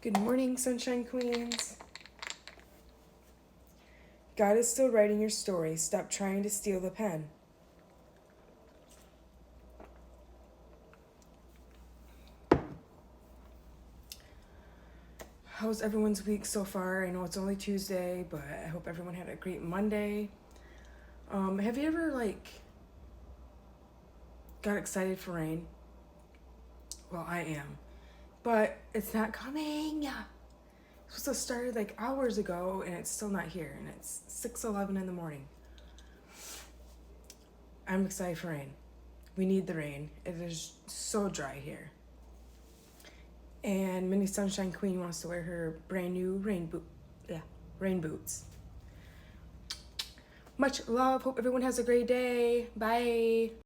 Good morning, Sunshine Queens. God is still writing your story. Stop trying to steal the pen. How's everyone's week so far? I know it's only Tuesday, but I hope everyone had a great Monday. Have you ever got excited for rain? Well, I am. But it's not coming. It's supposed to start hours ago and it's still not here, and it's 6:11 in the morning. I'm excited for rain. We need the rain. It is so dry here. And Mini Sunshine Queen wants to wear her brand new rain boots. Much love. Hope everyone has a great day. Bye.